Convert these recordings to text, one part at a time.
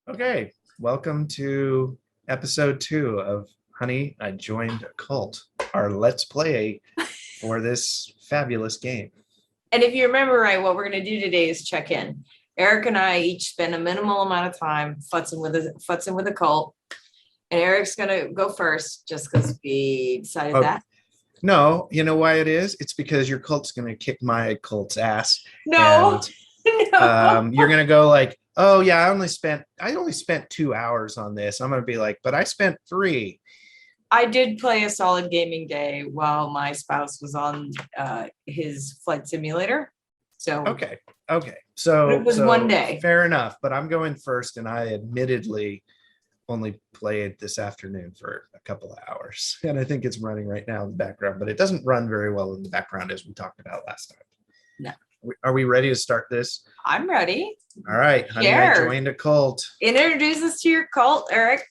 Okay, welcome to episode 2 of Honey, I Joined a Cult, our Let's Play for this fabulous game. And if you remember right, what we're going to do today is check in. Erik and I each spend a minimal amount of time futzing with a cult. And Erik's going to go first just because we decided that. No, you know why it is? It's because your cult's going to kick my cult's ass. No, and, you're going to go like, oh yeah, I only spent 2 hours on this. I'm going to be like, but I spent 3. I did play a solid gaming day while my spouse was on his flight simulator. So okay. So it was one day. Fair enough, but I'm going first, and I admittedly only played this afternoon for a couple of hours, and I think it's running right now in the background, but it doesn't run very well in the background as we talked about last time. No. Are we ready to start this? I'm ready. All right, honey, I joined a cult. Introduce us to your cult, Erik.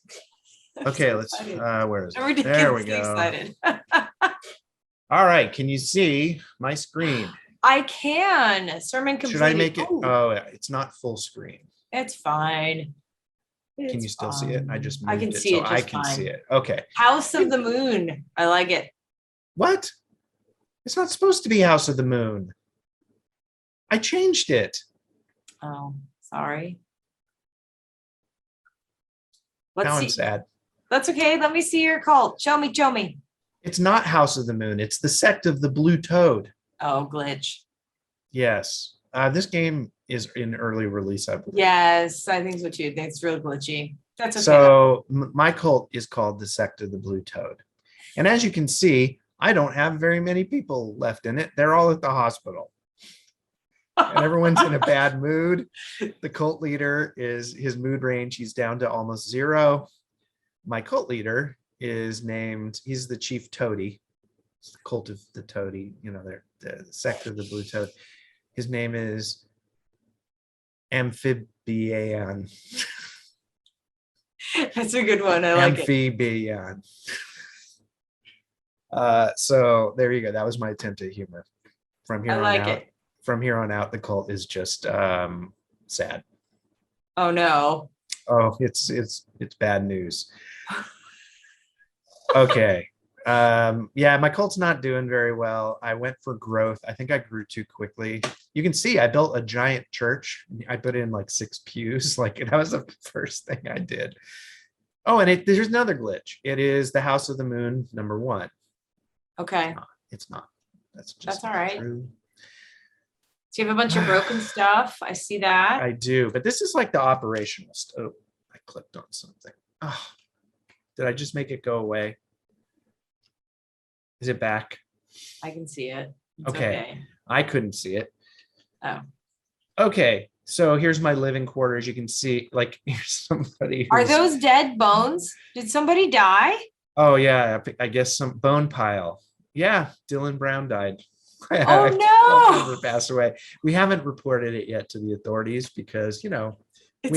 Okay, let's where is it? There we go. Excited. All right, can you see my screen? I can. Sermon completed. Should I make it? Oh, it's not full screen. It's fine. Can you still see it? I just moved I can it see so it. I can see it. Okay. House of the Moon. I like it. What? It's not supposed to be House of the Moon. I changed it. Oh, sorry. Now I'm sad. That's okay. Let me see your cult. Show me. It's not House of the Moon. It's the Sect of the Blue Toad. Oh, glitch. Yes. This game is in early release, I believe. Yes, I think so too. It's real glitchy. That's okay. So my cult is called the Sect of the Blue Toad. And as you can see, I don't have very many people left in it. They're all at the hospital. And everyone's in a bad mood. The cult leader his mood range, he's down to almost 0. My cult leader is named, he's the Chief Toady. It's the cult of the Toady, they're the Sect of the Blue Toad. His name is Amphibian. That's a good one. I like Amphibian. So there you go. That was my attempt at humor. From here on out, the cult is just sad. Oh no. Oh, it's bad news. Okay. Yeah, my cult's not doing very well. I went for growth. I think I grew too quickly. You can see I built a giant church. I put in like 6 pews. Like that was the first thing I did. Oh, and there's another glitch. It is the House of the Moon #1. Okay. It's not. That's all right. True. So you have a bunch of broken stuff. I see that. I do, but this is like the operational stuff. Oh, I clicked on something. Oh, did I just make it go away? Is it back? I can see it. It's okay. I couldn't see it. Oh. Okay. So here's my living quarters. You can see, like, here's somebody. Are those dead bones? Did somebody die? Oh, yeah. I guess some bone pile. Yeah. Dylan Brown died. Oh, no. Never passed away. We haven't reported it yet to the authorities because, we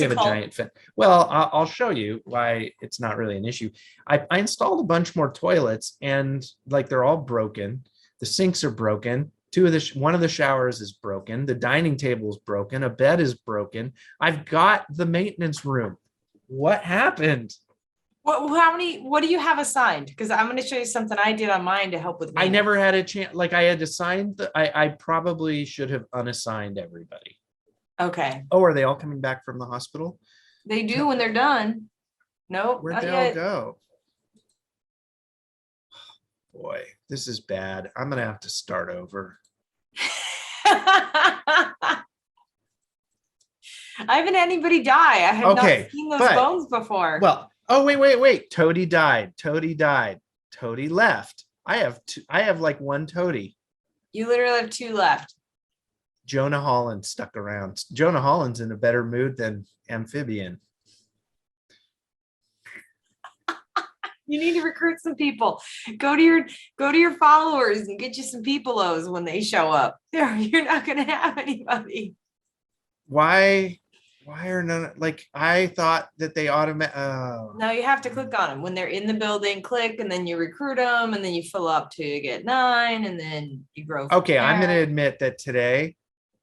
have a giant fan. Well, I'll show you why it's not really an issue. I installed a bunch more toilets, and like they're all broken. The sinks are broken. One of the showers is broken. The dining table is broken. A bed is broken. I've got the maintenance room. What happened? What do you have assigned? Because I'm going to show you something I did on mine to help with maintenance. I never had a chance. Like I had assigned. I probably should have unassigned everybody. Okay. Oh, are they all coming back from the hospital? They do when they're done. Nope. Where'd they all go? Oh, boy, this is bad. I'm gonna have to start over. I haven't had anybody die. I have not seen those bones before. Well, oh wait. Toady died. Toady left. I have like 1 Toady. You literally have 2 left. Jonah Holland stuck around. Jonah Holland's in a better mood than Amphibian. You need to recruit some people. Go to your followers and get you some peoples when they show up. You're not going to have anybody. Why are none? Like I thought that they automatic. Oh. No, you have to click on them when they're in the building. Click, and then you recruit them, and then you fill up to get 9, and then you grow. Okay, I'm going to admit that today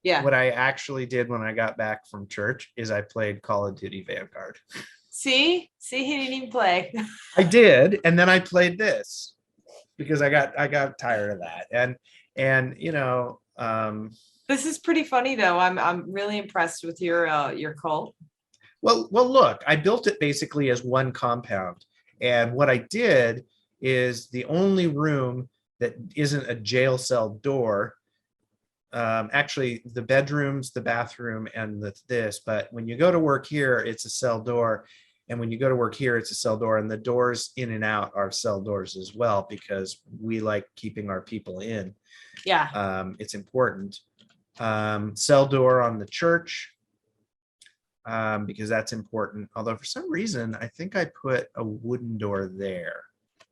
Yeah. what I actually did when I got back from church is I played Call of Duty Vanguard. See, he didn't even play. I did, and then I played this because I got tired of that. And This is pretty funny though. I'm really impressed with your cult. well, look, I built it basically as one compound. And what I did is the only room that isn't a jail cell door, actually the bedrooms, the bathroom, and this, but when you go to work here, it's a cell door. And when you go to work here, it's a cell door, and the doors in and out are cell doors as well, because we like keeping our people in. Yeah. It's important. Cell door on the church, because that's important. Although for some reason, I think I put a wooden door there.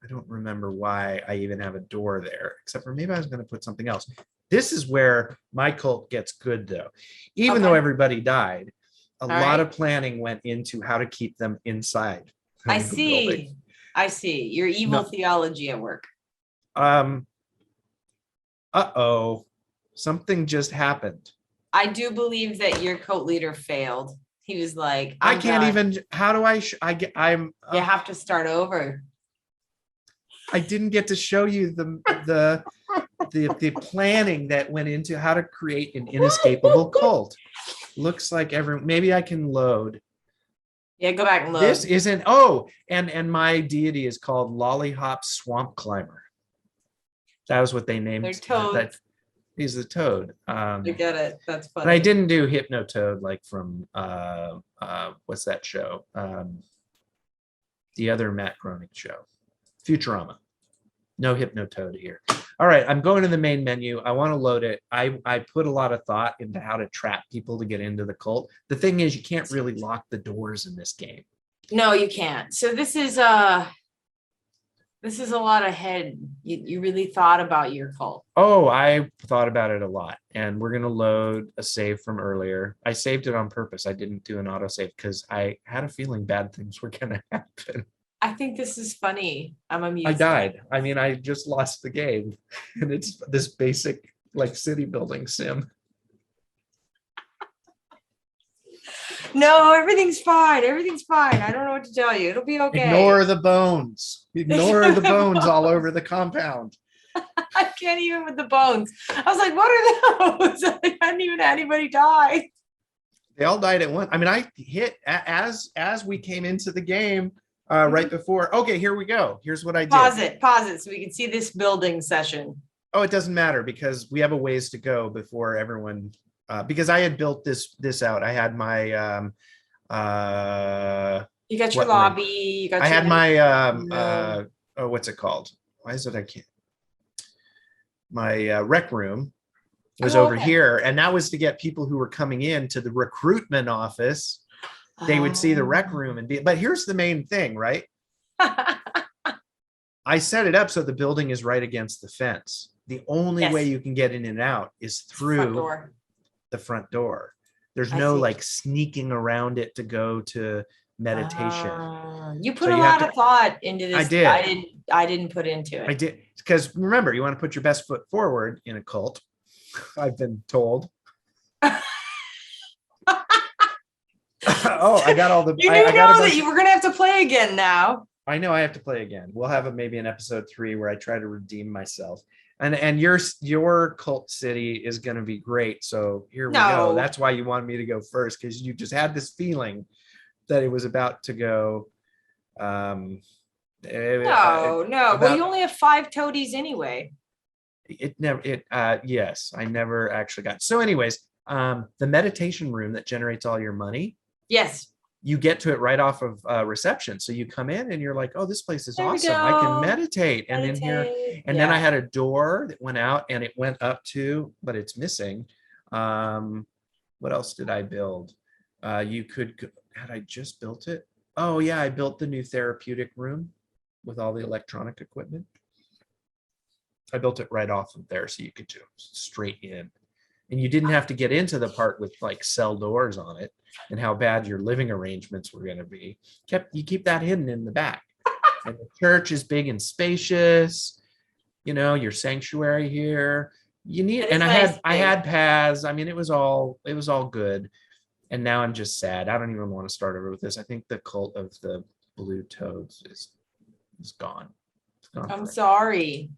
I don't remember why I even have a door there, except for maybe I was going to put something else. This is where my cult gets good, though. Even though everybody died, a lot of planning went into how to keep them inside. I see. I see. Your evil theology at work. Uh-oh. Something just happened. I do believe that your cult leader failed. He was like, I can't done. even, how do I, You have to start over. I didn't get to show you the planning that went into how to create an inescapable cult. Looks like maybe I can load. Yeah, go back and load. This isn't, and my deity is called Lollyhop Swamp Climber. That was what they named. They're toads. He's the toad. I get it. That's funny. But I didn't do Hypno-Toad like from what's that show? The other Matt Groening show, Futurama. No Hypno-Toad here. All right, I'm going to the main menu. I want to load it. I put a lot of thought into how to trap people to get into the cult. The thing is, you can't really lock the doors in this game. No, you can't. So this is a lot ahead. You really thought about your cult. Oh, I thought about it a lot. And we're going to load a save from earlier. I saved it on purpose. I didn't do an autosave because I had a feeling bad things were going to happen. I think this is funny. I'm amused. I died. I mean, I just lost the game. And it's this basic like city building sim. No, everything's fine. Everything's fine. I don't know what to tell you. It'll be okay. Ignore the bones. Ignore the bones all over the compound. I can't even with the bones. I was like, what are those? I hadn't even had anybody die. They all died at once. I mean, I hit as we came into the game right before. Okay, here we go. Here's what I did. Pause it so we can see this building session. Oh, it doesn't matter because we have a ways to go before everyone. Because I had built this out. I had my you got your lobby. I had my what's it called? Why is it I can't? My rec room was over here, and that was to get people who were coming in to the recruitment office. They would see the rec room and be. But here's the main thing, right? I set it up so the building is right against the fence. The only way you can get in and out is through the front door. There's no like sneaking around it to go to meditation. You put a lot of thought into this. I did. I didn't put into it. I did, because remember, you want to put your best foot forward in a cult. I've been told. Oh, I got all the. You know that you were gonna have to play again now. I know I have to play again. We'll have maybe an episode 3 where I try to redeem myself. And your cult city is going to be great. So here we go. That's why you wanted me to go first, because you just had this feeling that it was about to go. No. Well, you only have 5 toadies anyway. Yes, I never actually got. So anyways, the meditation room that generates all your money. Yes. You get to it right off of reception. So you come in and you're like, oh, this place is awesome. I can meditate. And in here, and then I had a door that went out and it went up to, but it's missing. What else did I build? Had I just built it? Oh yeah, I built the new therapeutic room with all the electronic equipment. I built it right off of there so you could just straight in. And you didn't have to get into the part with like cell doors on it and how bad your living arrangements were going to be. You keep that hidden in the back. And the church is big and spacious. You know, your sanctuary here. You need, That is and I nice had I thing. had paths. I mean, it was all good. And now I'm just sad. I don't even want to start over with this. I think the cult of the blue toads is gone. It's gone I'm forever. sorry.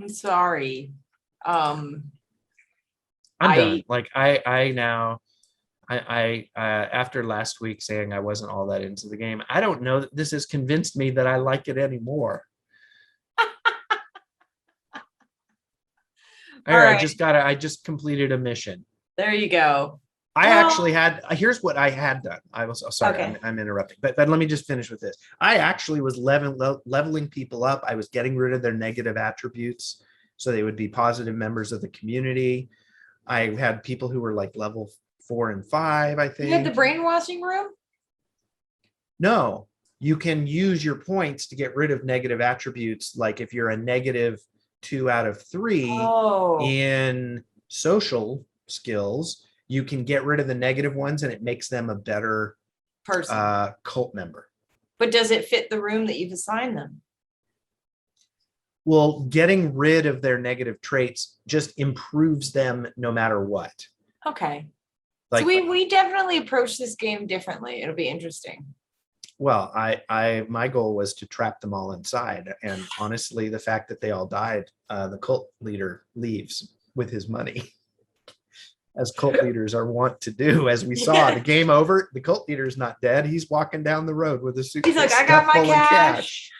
I'm sorry. I'm I done. Like I now I after last week saying I wasn't all that into the game, I don't know that this has convinced me that I like it anymore. all I right. just completed a mission. There you go. I Well, actually had, here's what I had done. I was, sorry, okay. I'm interrupting, but let me just finish with this. I actually was leveling people up. I was getting rid of their negative attributes so they would be positive members of the community. I had people who were like level 4 and 5, I You had the think. brainwashing room? No, you can use your points to get rid of negative attributes. Like if you're a negative 2 out of 3 Oh, in social skills, you can get rid of the negative ones and it makes them a better person. cult member. But does it fit the room that you've assigned them? Well, getting rid of their negative traits just improves them no matter what. Okay. Like, So we definitely approach this game differently. It'll be interesting. well, my goal was to trap them all inside. And honestly, the fact that they all died, the cult leader leaves with his money. As cult leaders are wont to do, as we saw. The game over, the cult leader's not dead. He's walking down the road with a suitcase He's like, I got stuffed my full of cash.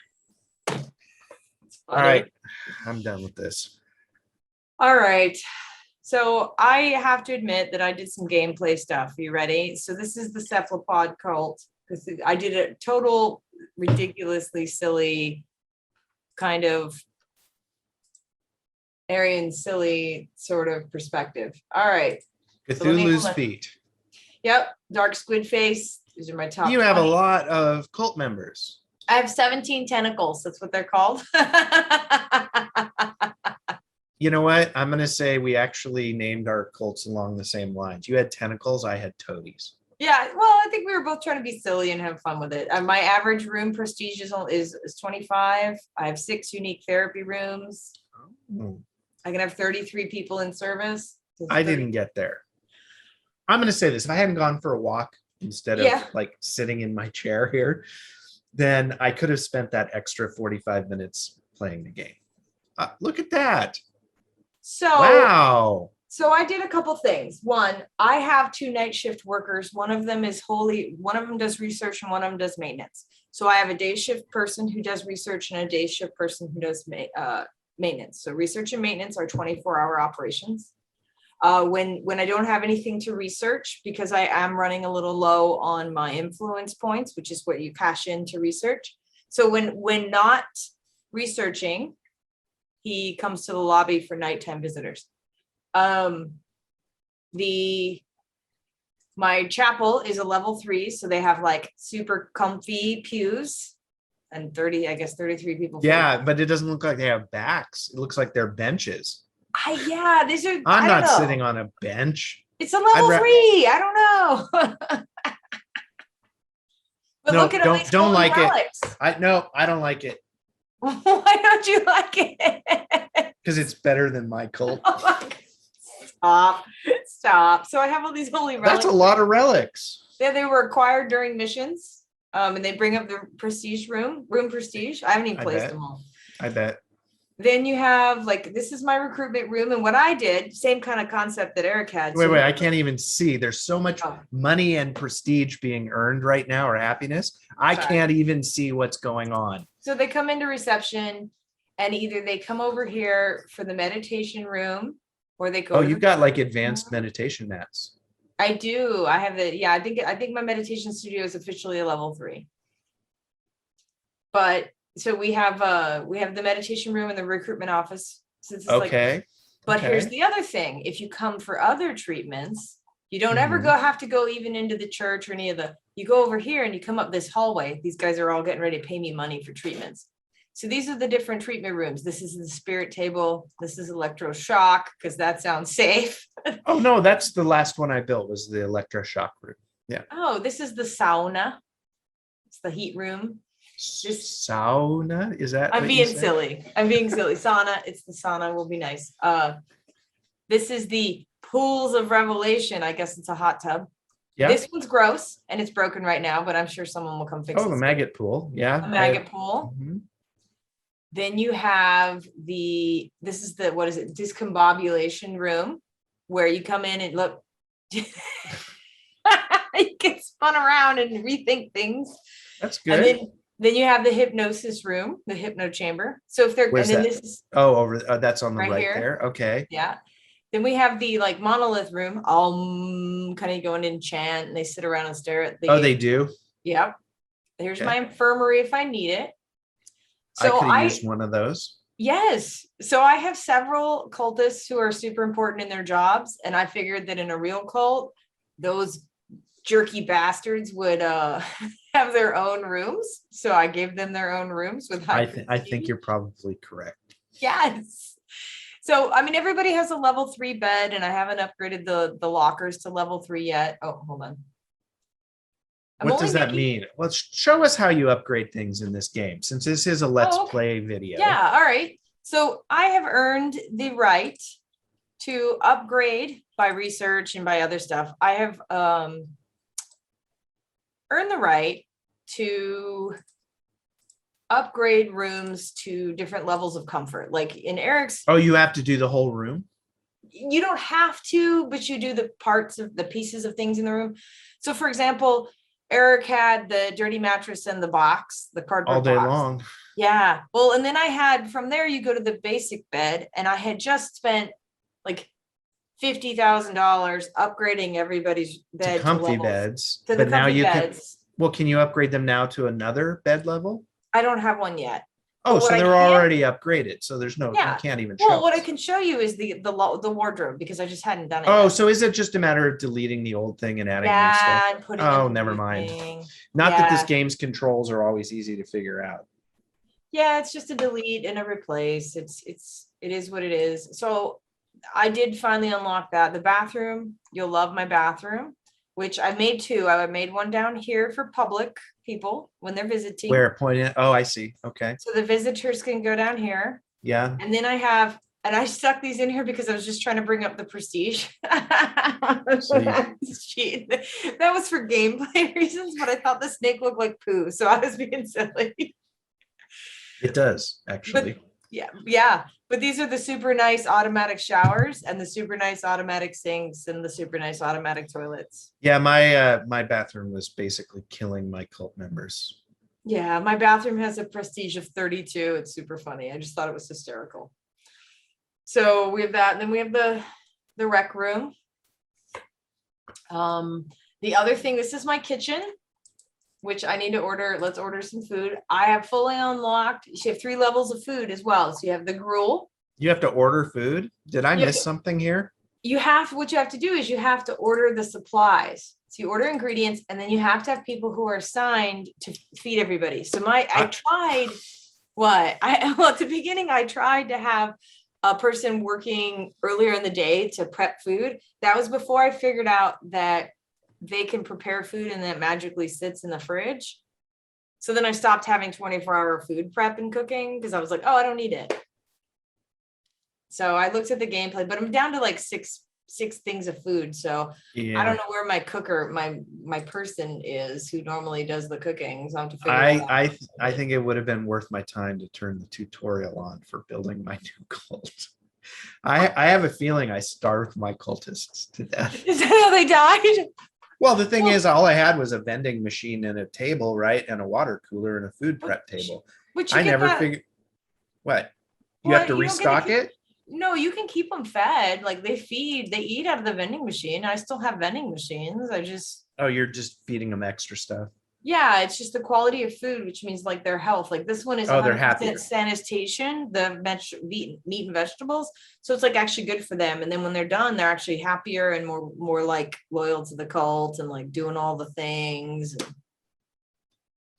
All right, I'm done with this. All right. So I have to admit that I did some gameplay stuff. You ready? So this is the cephalopod cult. Because I did a total ridiculously silly kind of Aryan silly sort of perspective. All right. So let me- Cthulhu's feet. Yep. Dark squid face. These are my top You have a 20. lot of cult members. I have 17 tentacles. That's what they're called. You know what? I'm going to say we actually named our cults along the same lines. You had tentacles, I had toadies. Yeah, well, I think we were both trying to be silly and have fun with it. My average room prestige is 25. I have 6 unique therapy rooms. Oh. I can have 33 people in service. I didn't get there. I'm going to say this. If I hadn't gone for a walk instead of like sitting in my chair here, then I could have spent that extra 45 minutes playing the game. Look at that. So, wow. So I did a couple things. One, I have 2 night shift workers. One of them does research and one of them does maintenance. So I have a day shift person who does research and a day shift person who does maintenance. So research and maintenance are 24-hour operations. When I don't have anything to research, because I am running a little low on my influence points, which is what you cash in to research. So when not researching, he comes to the lobby for nighttime visitors. My chapel is a level 3, so they have like super comfy pews and 33 people. Yeah, but it doesn't look like they have backs. It looks like they're benches. These are. I'm not sitting on a bench. It's a level 3. I don't know. But no, look at all these don't like relics. it. I don't like it. Why don't you like it? Because it's better than my cult. Stop. So I have all these holy relics. That's a lot of relics. Yeah, they were acquired during missions. And they bring up the prestige room prestige. I haven't even placed them all. I bet. Then you have this is my recruitment room. And what I did, same kind of concept that Eric had. Wait, I can't even see. There's so much money and prestige being earned right now, or happiness. I can't even see what's going on. So they come into reception and either they come over here for the meditation room or they go. Oh, you've got like advanced meditation mats. I do. I have it. Yeah, I think my meditation studio is officially a level 3. But so we have the meditation room and the recruitment office. So here's the other thing. If you come for other treatments, you don't ever have to go even into the church or any of you go over here and you come up this hallway. These guys are all getting ready to pay me money for treatments. So these are the different treatment rooms. This is the spirit table. This is electroshock because that sounds safe. Oh no, that's the last one I built was the electroshock room. Yeah. Oh, this is the sauna. It's the heat room. Sauna? Is that? I'm being silly. Sauna. It's the sauna. Will be nice. This is the pools of revelation. I guess it's a hot tub. Yeah. This one's gross and it's broken right now, but I'm sure someone will come fix it. Oh, the maggot pool. Yeah. A maggot pool. Mhm. Then you have this is the, what is it? Discombobulation room, where you come in and look, you get spun around and rethink things. That's And good. then you have the hypnosis room, the Hypno-Chamber. So if they're, Where's and then that? this is Oh, that's on the right right here. there. Okay. Yeah. Then we have the like monolith room, all kind of going in chant, and they sit around and stare at the Oh, they do? Yep. Here's Okay. my infirmary if I need it. I So could have used one of those. yes. So I have several cultists who are super important in their jobs. And I figured that in a real cult, those jerky bastards would have their own rooms. So I gave them their own rooms with I think you're probably correct. Yes. So, I mean, everybody has a level 3 bed, and I haven't upgraded the lockers to level 3 yet. Oh, hold on. What does that mean? Well, show us how you upgrade things in this game, since this is a let's play video. Yeah, all right. So I have earned the right to upgrade by research and by other stuff. I have earned the right to upgrade rooms to different levels of comfort. Like in Eric's. Oh, you have to do the whole room? You don't have to, but you do the parts of the pieces of things in the room. So for example, Eric had the dirty mattress and the box, the cardboard all day box. long. Yeah. Well, and then I had, from there, you go to the basic bed, and I had just spent like $50,000 upgrading everybody's bed to comfy beds. To but the now comfy you beds. can you upgrade them now to another bed level? I don't have one yet. Oh, so they're already upgraded. So there's no, you can't even show. Well, what I can show you is the wardrobe, because I just hadn't done it. Oh, yet. so is it just a matter of deleting the old thing and adding new And stuff? putting Oh, in never new mind. thing. Not that this game's controls are always easy to figure out. Yeah, it's just a delete and a replace. It is what it is. So I did finally unlock that. The bathroom, you'll love my bathroom, which I made two. I made one down here for public people when they're visiting. Where pointing? Oh, I see. Okay. So the visitors can go down here. Yeah. And then I stuck these in here because I was just trying to bring up the prestige. That was for gameplay reasons, but I thought the snake looked like poo, so I was being silly. It does, actually. But, yeah. But these are the super nice automatic showers and the super nice automatic sinks and the super nice automatic toilets. Yeah, my bathroom was basically killing my cult members. Yeah, my bathroom has a prestige of 32. It's super funny. I just thought it was hysterical. So we have that, and then we have the rec room. The other thing, this is my kitchen, which I need to order. Let's order some food. I have fully unlocked. You have 3 levels of food as well. So you have the gruel. You have to order food. Did I miss something here? What you have to do is you have to order the supplies. So you order ingredients, and then you have to have people who are assigned to feed everybody. So at the beginning, I tried to have a person working earlier in the day to prep food. That was before I figured out that they can prepare food and then it magically sits in the fridge. So then I stopped having 24-hour food prep and cooking because I was like, oh, I don't need it. So I looked at the gameplay, but I'm down to like six things of food. So I don't know where my cooker, my person is who normally does the cooking. So I have to figure I think it would have been worth my time to turn the tutorial on for building my new cult. I have a feeling I starved my cultists to death. Is that how they died? Well, the thing is, all I had was a vending machine and a table, right? And a water cooler and a food prep table. I never figured. What? You have to restock it? No, you can keep them fed. Like they eat out of the vending machine. I still have vending machines. Oh, you're just feeding them extra stuff. Yeah, it's just the quality of food, which means like their health. Like this one is they're happy. Sanitation, the meat and vegetables. So it's like actually good for them. And then when they're done, they're actually happier and more like loyal to the cult and like doing all the things.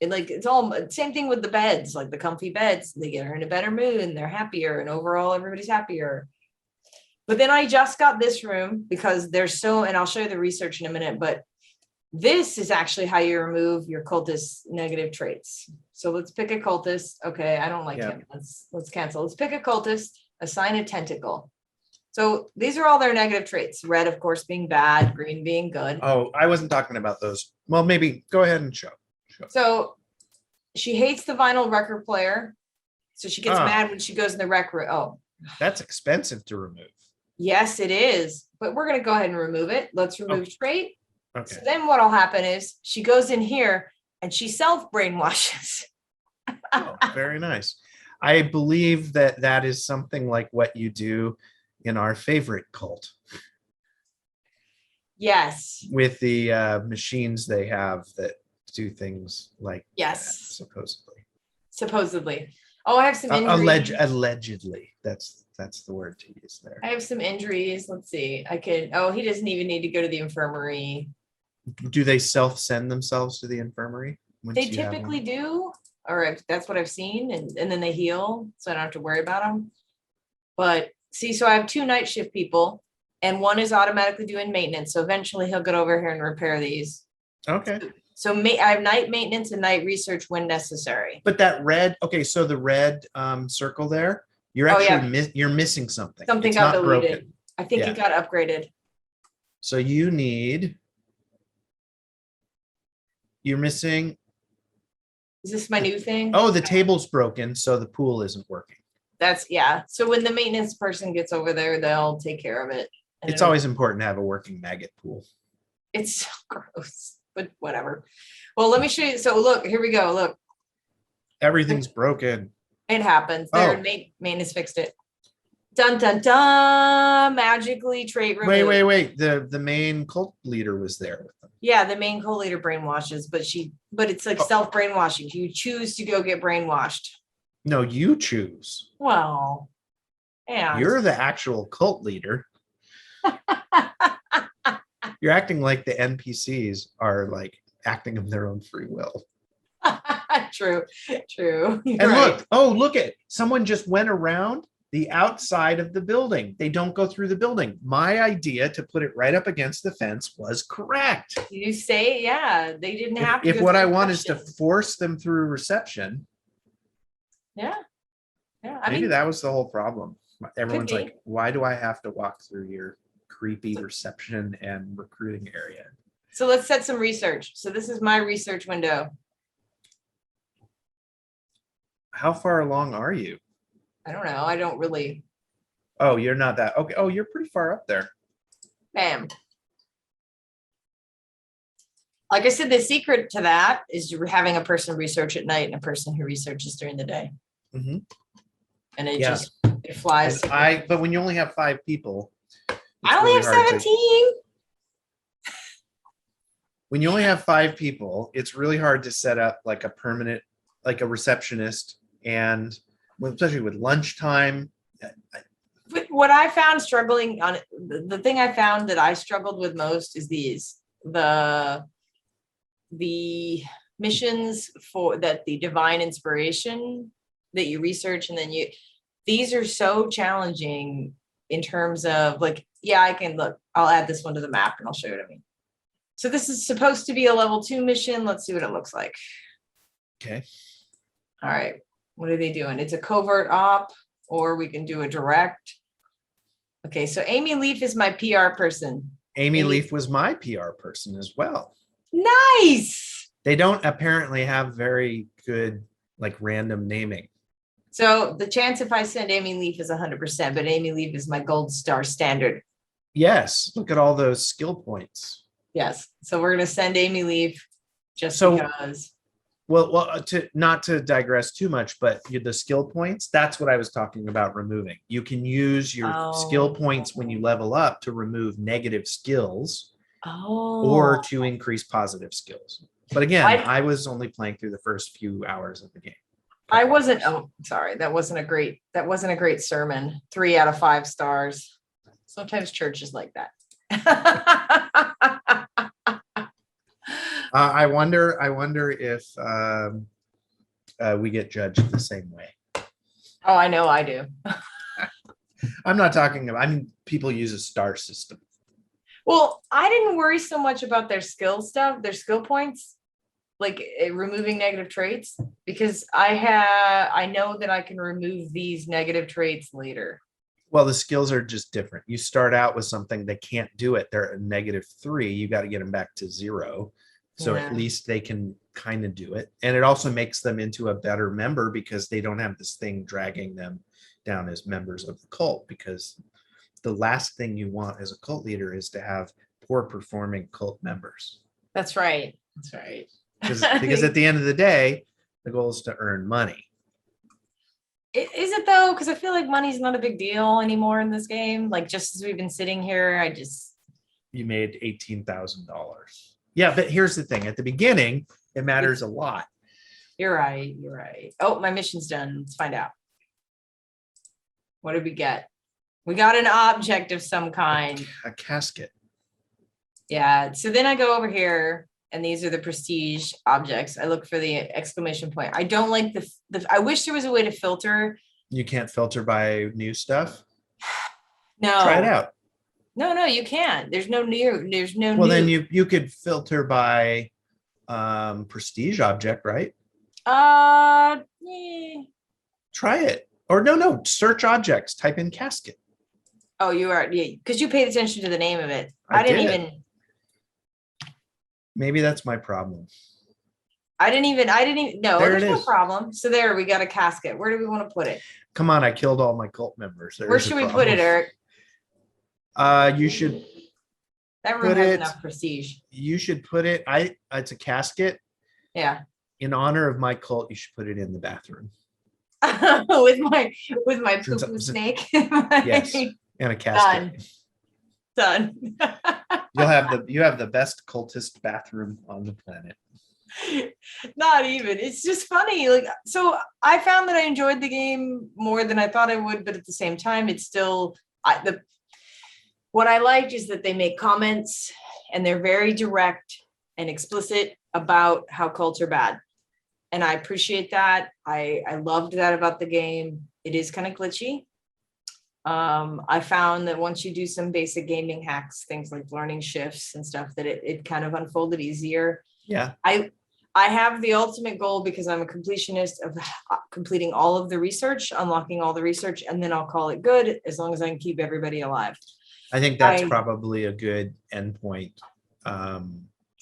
And like it's all same thing with the beds, like the comfy beds. They get her in a better mood and they're happier, and overall everybody's happier. But then I just got this room because and I'll show you the research in a minute, but this is actually how you remove your cultist negative traits. So let's pick a cultist. Okay, I don't like him. Let's cancel. Let's pick a cultist, assign a tentacle. So these are all their negative traits. Red, of course, being bad, green being good. Oh, I wasn't talking about those. Well, maybe go ahead and show. So she hates the vinyl record player. So she gets mad when she goes in the rec room. Oh, that's expensive to remove. yes, it is. But we're going to go ahead and remove it. Let's remove trait. Okay. So then what'll happen is she goes in here and she self-brainwashes. Oh, very nice. I believe that is something like what you do in our favorite cult. Yes. With the machines they have that do things like yes, that, supposedly. Oh, I have some injuries. Allegedly. That's the word to use there. I have some injuries. Let's see. I could. Oh, he doesn't even need to go to the infirmary. Do they self-send themselves to the infirmary? They typically do, or that's what I've seen, and then they heal, so I don't have to worry about them. But see, so I have 2 night shift people, and one is automatically doing maintenance. So eventually he'll get over here and repair these. Okay. So I have night maintenance and night research when necessary. But that red, okay, so the red circle there, you're actually you're missing something. Something it's got not deleted. Broken. I think it got upgraded. So you're missing. Is this my new thing? Oh, the table's broken, so the pool isn't working. So when the maintenance person gets over there, they'll take care of it. It's always important to have a working maggot pool. It's so gross, but whatever. Well, let me show you. So look, here we go. Look. Everything's broken. It happens. Their maintenance fixed it. Dun dun dun! Magically trait removed. Wait. The main cult leader was there with them. Yeah, the main cult leader brainwashes, but it's like self-brainwashing. You choose to go get brainwashed. No, you choose. Well, yeah. You're the actual cult leader. You're acting like the NPCs are like acting of their own free will. True. You're and right. Look at someone just went around the outside of the building. They don't go through the building. My idea to put it right up against the fence was correct. You say, yeah, they didn't have to. If what I want is to force them through reception. Yeah. Maybe that was the whole problem. Everyone's like, why do I have to walk through your creepy reception and recruiting area? So let's set some research. So this is my research window. How far along are you? I don't know. I don't really. Oh, you're not that. Okay. Oh, you're pretty far up there. Bam. Like I said, the secret to that is having a person research at night and a person who researches during the day. Mm-hmm. And it flies. But when you only have 5 people, I only have 17. When you only have 5 people, it's really hard to set up like a permanent, like a receptionist, and especially with lunchtime. But what I found struggling on the thing I found that I struggled with most is the missions for that the divine inspiration that you research, and then these are so challenging in terms of like, I can look, I'll add this one to the map and I'll show it to me. So this is supposed to be a level 2 mission. Let's see what it looks like. Okay. All right. What are they doing? It's a covert op, or we can do a direct. Okay. So Amy Leaf is my PR person. Amy Leaf was my PR person as well. Nice. They don't apparently have very good like random naming. So the chance if I send Amy Leaf is 100%, but Amy Leaf is my gold star standard. Yes. Look at all those skill points. Yes. So we're going to send Amy Leaf just because. Well, not to digress too much, but the skill points, that's what I was talking about removing. You can use your skill points when you level up to remove negative skills or to increase positive skills. But again, I was only playing through the first few hours of the game. I wasn't. Oh, sorry. That wasn't a great sermon. 3 out of 5 stars. Sometimes church is like that. I wonder if we get judged the same way. Oh, I know I do. I'm not talking about, people use a star system. Well, I didn't worry so much about their skill stuff, their skill points, like removing negative traits, because I know that I can remove these negative traits later. Well, the skills are just different. You start out with something they can't do it. They're at -3. You got to get them back to 0. So at Yeah. least they can kind of do it. And it also makes them into a better member because they don't have this thing dragging them down as members of the cult. Because the last thing you want as a cult leader is to have poor performing cult members. That's right. That's right. Because at the end of the day, the goal is to earn money. Is it though? Because I feel like money's not a big deal anymore in this game. Like just as we've been sitting here, You made $18,000. Yeah, but here's the thing. At the beginning, it matters a lot. You're right. You're right. Oh, my mission's done. Let's find out. What did we get? We got an object of some kind. A casket. Yeah. So then I go over here and these are the prestige objects. I look for the exclamation point. I don't like I wish there was a way to filter. You can't filter by new stuff. No. Try it out. No, you can't. There's no new. Well, then you could filter by prestige object, right? Yeah. Try it. Or no, search objects, type in casket. Oh, you are, yeah, because you paid attention to the name of it. I I didn't did. even. Maybe that's my problem. I didn't even. No, There there's it no is. problem. So there, we got a casket. Where do we want to put it? Come on, I killed all my cult members. Where should we put it, Eric? You should That room put has it- enough prestige. put it. It's a casket. Yeah. In honor of my cult, you should put it in the bathroom. with my Since- poo-poo snake. Yes. And a casket. Done. You have the best cultist bathroom on the planet. Not even. It's just funny. Like, so I found that I enjoyed the game more than I thought I would, but at the same time, it's still what I liked is that they make comments and they're very direct and explicit about how cults are bad. And I appreciate that. I loved that about the game. It is kind of glitchy. I found that once you do some basic gaming hacks, things like learning shifts and stuff, that it kind of unfolded easier. Yeah. I have the ultimate goal because I'm a completionist of completing all of the research, unlocking all the research, and then I'll call it good as long as I can keep everybody alive. I think that's probably a good endpoint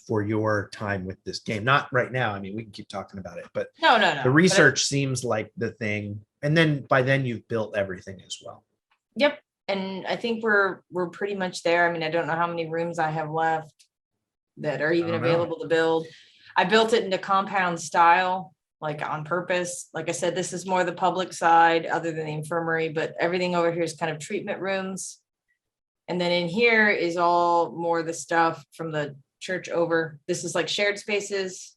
for your time with this game. Not right now. I mean, we can keep talking about it, but No. the research seems like the thing. And then by then you've built everything as well. Yep. And I think we're pretty much there. I mean, I don't know how many rooms I have left that are even available to build. I built it into compound style, like on purpose. Like I said, this is more the public side other than the infirmary, but everything over here is kind of treatment rooms. And then in here is all more the stuff from the church over. This is like shared spaces.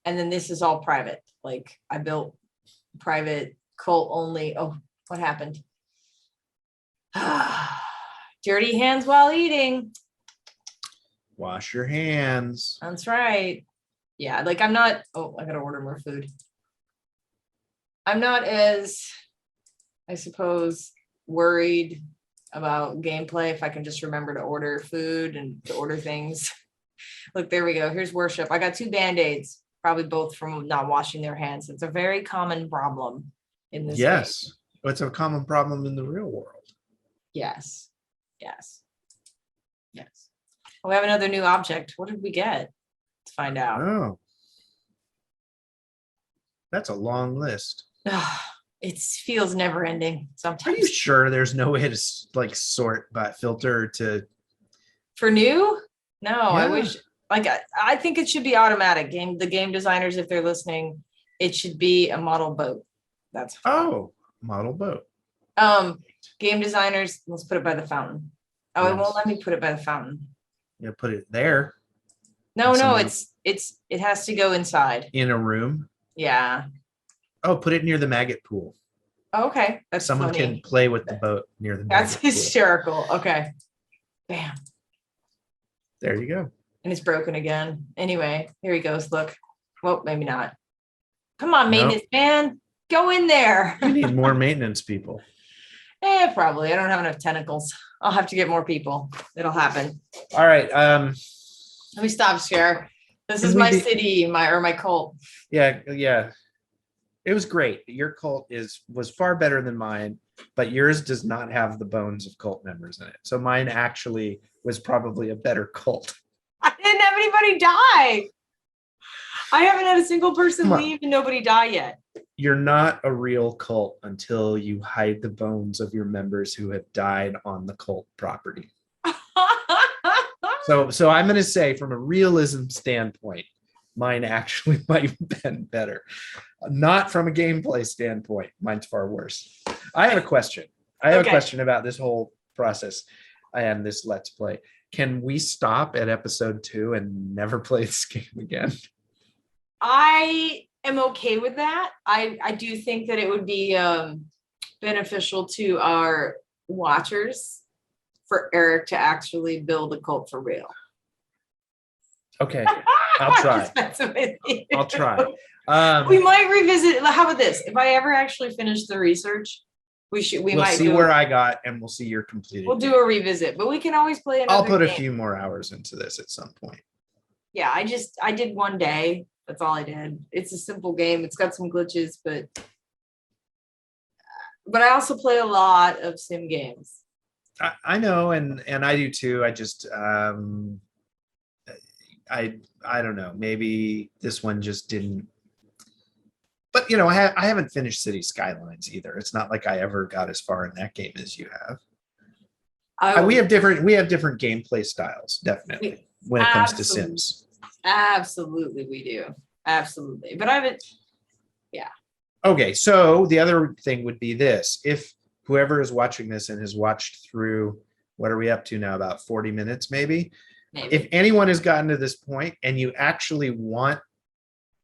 And then this is all private. Like I built private cult only. Oh, what happened? Dirty hands while eating. Wash your hands. That's right. Yeah, like I'm not, I gotta order more food. I'm not as, I suppose, worried about gameplay if I can just remember to order food and to order things. Look, there we go. Here's worship. I got 2 Band-Aids, probably both from not washing their hands. It's a very common problem in this game. Yes. It's a common problem in the real world. Yes. We have another new object. What did we get? Let's find out. Oh. That's a long list. It feels never ending Are sometimes. you sure there's no way to like sort by filter to For new? No, I Yeah. wish, like, I think it should be automatic. The game designers, if they're listening, it should be a model boat. That's model boat. Game designers, let's put it by the fountain. Oh, it Yes. won't let me put it by the fountain. Yeah, put it there No, Someone- it has to go inside. in a room. Yeah. Oh, put it near the maggot pool. Okay. That's Someone funny. can play with the boat near the That's maggot pool. hysterical. Okay. Bam. There you go. And it's broken again. Anyway, here he goes. Look. Well, maybe not. Come on, No. maintenance man. Go in there. You need more maintenance people. Probably. I don't have enough tentacles. I'll have to get more people. It'll happen. All right. Let me stop share. This is Can we my be- city, my cult. Yeah. It was great. Your cult was far better than mine. but yours does not have the bones of cult members in it. So mine actually was probably a better cult. I didn't have anybody die. I haven't had a single person Come on. leave and nobody die yet. You're not a real cult until you hide the bones of your members who have died on the cult property. So I'm going to say, from a realism standpoint, mine actually might have been better. Not from a gameplay standpoint. Mine's far worse. I have a question. A question about this whole process and this Let's Play. Can we stop at episode 2 and never play this game again? I am okay with that. I do think that it would be beneficial to our watchers for Erik to actually build a cult for real. Okay, I'll try. I'll try. We might revisit. How about this? If I ever actually finish the research, we'll might see where I got, and we'll see your completed. We'll do a revisit, but we can always play another. I'll put game. A few more hours into this at some point. Yeah, I did one day. That's all I did. It's a simple game. It's got some glitches, but I also play a lot of sim games. I know, and I do too. I just I don't know. Maybe this one just didn't. But you know, I haven't finished City Skylines either. It's not like I ever got as far in that game as you have. We have different gameplay styles, definitely, when it comes to Sims. Absolutely, we do. Absolutely. But I haven't, yeah. Okay, so the other thing would be this. If whoever is watching this and has watched through, what are we up to now? About 40 minutes, maybe? If anyone has gotten to this point and you actually want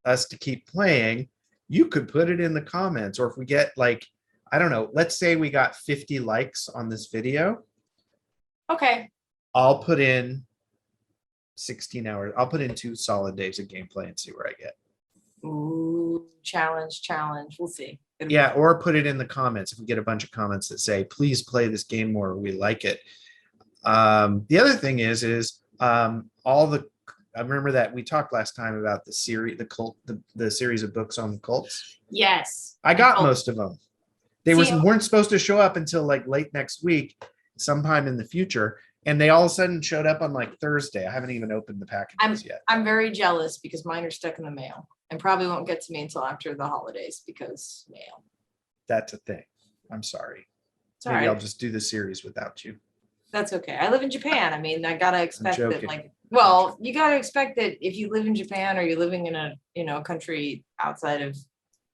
us to keep playing, you could put it in the comments. Or if we get like, I don't know, let's say we got 50 likes on this video. Okay. I'll put in 16 hours. I'll put in 2 solid days of gameplay and see where I get. Ooh, challenge. We'll see. Yeah, or put it in the comments if we get a bunch of comments that say, please play this game more, we like it. The other thing is I remember that we talked last time about the series, the series of books on cults. Yes. I got most of them. They weren't supposed to show up until like late next week, sometime in the future. And they all of a sudden showed up on like Thursday. I haven't even opened the packages yet. I'm very jealous because mine are stuck in the mail and probably won't get to me until after the holidays because mail. That's a thing. I'm sorry. Maybe right. I'll just do the series without you. That's okay. I live in Japan. I mean, I gotta expect that, like, well, you gotta expect that if you live in Japan or you're living in a, country outside of,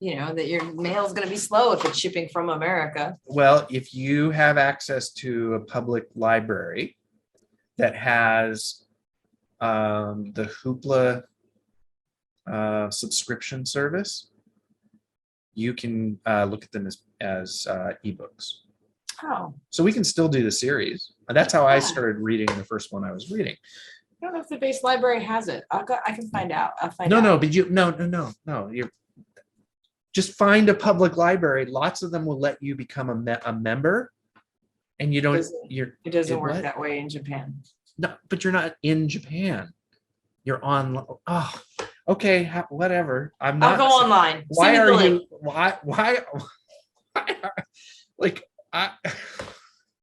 that your mail is gonna be slow if it's shipping from America. Well, if you have access to a public library that has the Hoopla subscription service, you can look at them as ebooks. Oh. So we can still do the series. That's how I started reading the first one I was reading. I don't know if the base library has it. I can find out. I'll find out. No, but no. You're just find a public library. Lots of them will let you become a member, and you don't. It doesn't work that way in Japan. No, but you're not in Japan. You're on. Oh, okay, whatever. I'm not. I'll go online. Why are you? Why? Like. I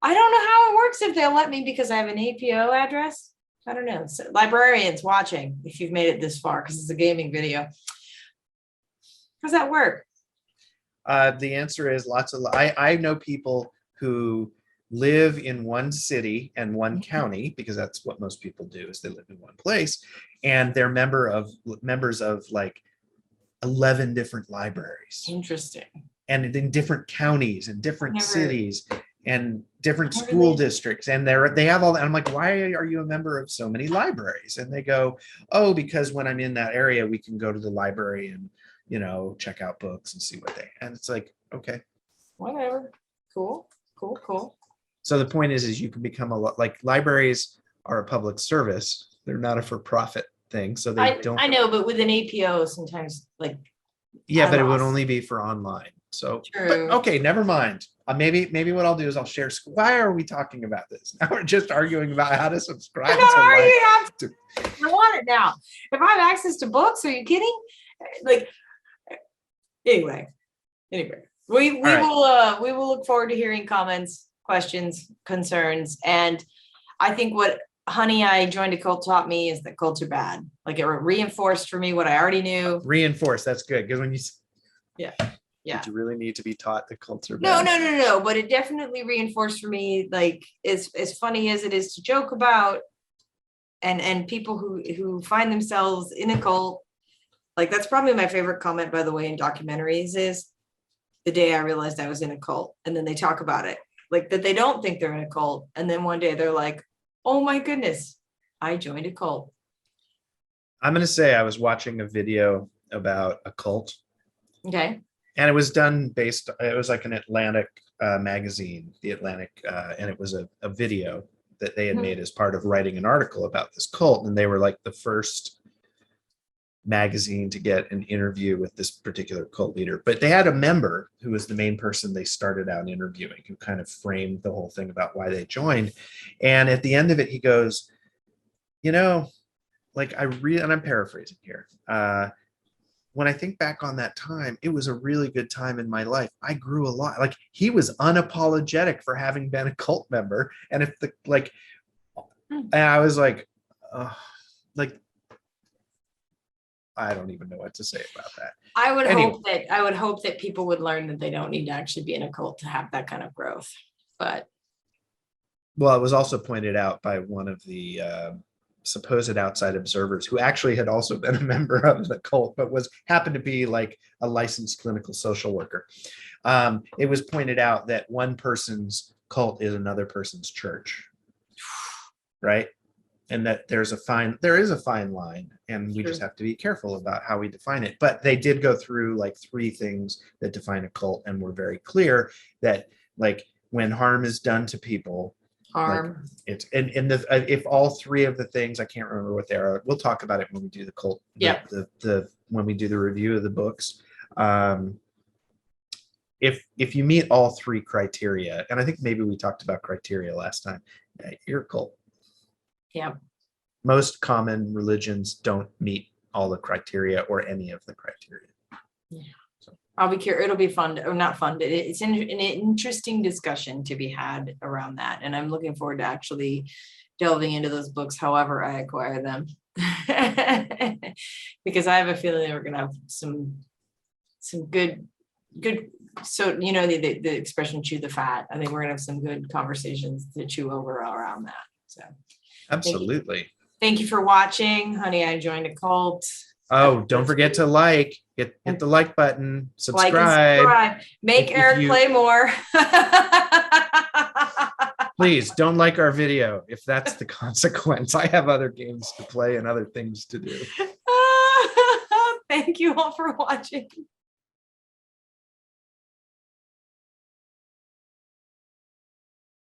don't know how it works if they'll let me because I have an APO address. I don't know. So, librarians watching, if you've made it this far, because it's a gaming video. How's that work? The answer is lots of. I know people who live in one city and one county because that's what most people do is they live in one place, and they're members of like 11 different libraries. Interesting. And in different counties and different cities and different school districts. And they have all that. I'm like, why are you a member of so many libraries? And they go, oh, because when I'm in that area, we can go to the library and, check out books and see what and it's like, okay. Whatever. Cool. So the point is you can become like libraries are a public service. They're not a for-profit thing. So they don't. I know, but with an APO, sometimes like. Yeah, but it would only be for online. So, okay, never mind. Maybe what I'll do is I'll share. Why are we talking about this? Now we're just arguing about how to subscribe. I want it now. If I have access to books, are you kidding? Like, anyway. We right. we will look forward to hearing comments, questions, concerns, and I think what Honey I Joined a Cult taught me is that cults are bad. Like it reinforced for me what I already knew. Reinforce. That's good. Because when you Yeah. did you really need to be taught that cults are No, bad? no. But it definitely reinforced for me, like as funny as it is to joke about, and people who find themselves in a cult, like that's probably my favorite comment, by the way, in documentaries is the day I realized I was in a cult. And then they talk about it, like that they don't think they're in a cult. And then one day they're like, oh my goodness, I joined a cult. I'm going to say I was watching a video about a cult, Okay. and it was done it was like an Atlantic magazine, The Atlantic, and it was a video that they had made as part of writing an article about this cult. And they were like the first magazine to get an interview with this particular cult leader. But they had a member who was the main person they started out interviewing, who kind of framed the whole thing about why they joined. And at the end of it, he goes, you know, like and I'm paraphrasing here. When I think back on that time, it was a really good time in my life. I grew a lot. Like he was unapologetic for having been a cult member. And if and I was like, like, I don't even know what to say about that. I would hope that people would learn that they don't need to actually be in a cult to have that kind of growth. But well, it was also pointed out by one of the supposed outside observers who actually had also been a member of the cult, but happened to be like a licensed clinical social worker. It was pointed out that one person's cult is another person's church, right? And that there is a fine line, and we just have to be careful about how we define it. But they did go through like 3 things that define a cult, and were very clear that like when harm is done to people, harm. Like it's if all 3 of the things, I can't remember what they are. We'll talk about it when we do the cult. Yeah. When we do the review of the books. If you meet all 3 criteria, and I think maybe we talked about criteria last time, you're a cult. Yeah. Most common religions don't meet all the criteria or any of the criteria. Yeah. I'll be curious. It'll be fun, or not fun. It's an interesting discussion to be had around that. And I'm looking forward to actually delving into those books, however I acquire them. Because I have a feeling that we're going to have some good, so, you know, the expression chew the fat. I think we're going to have some good conversations to chew over around that. So absolutely. Thank you for watching. Honey, I Joined a Cult. Oh, don't forget to hit the like button, subscribe. Like and subscribe. Make Eric play more. Please don't like our video if that's the consequence. I have other games to play and other things to do. Thank you all for watching.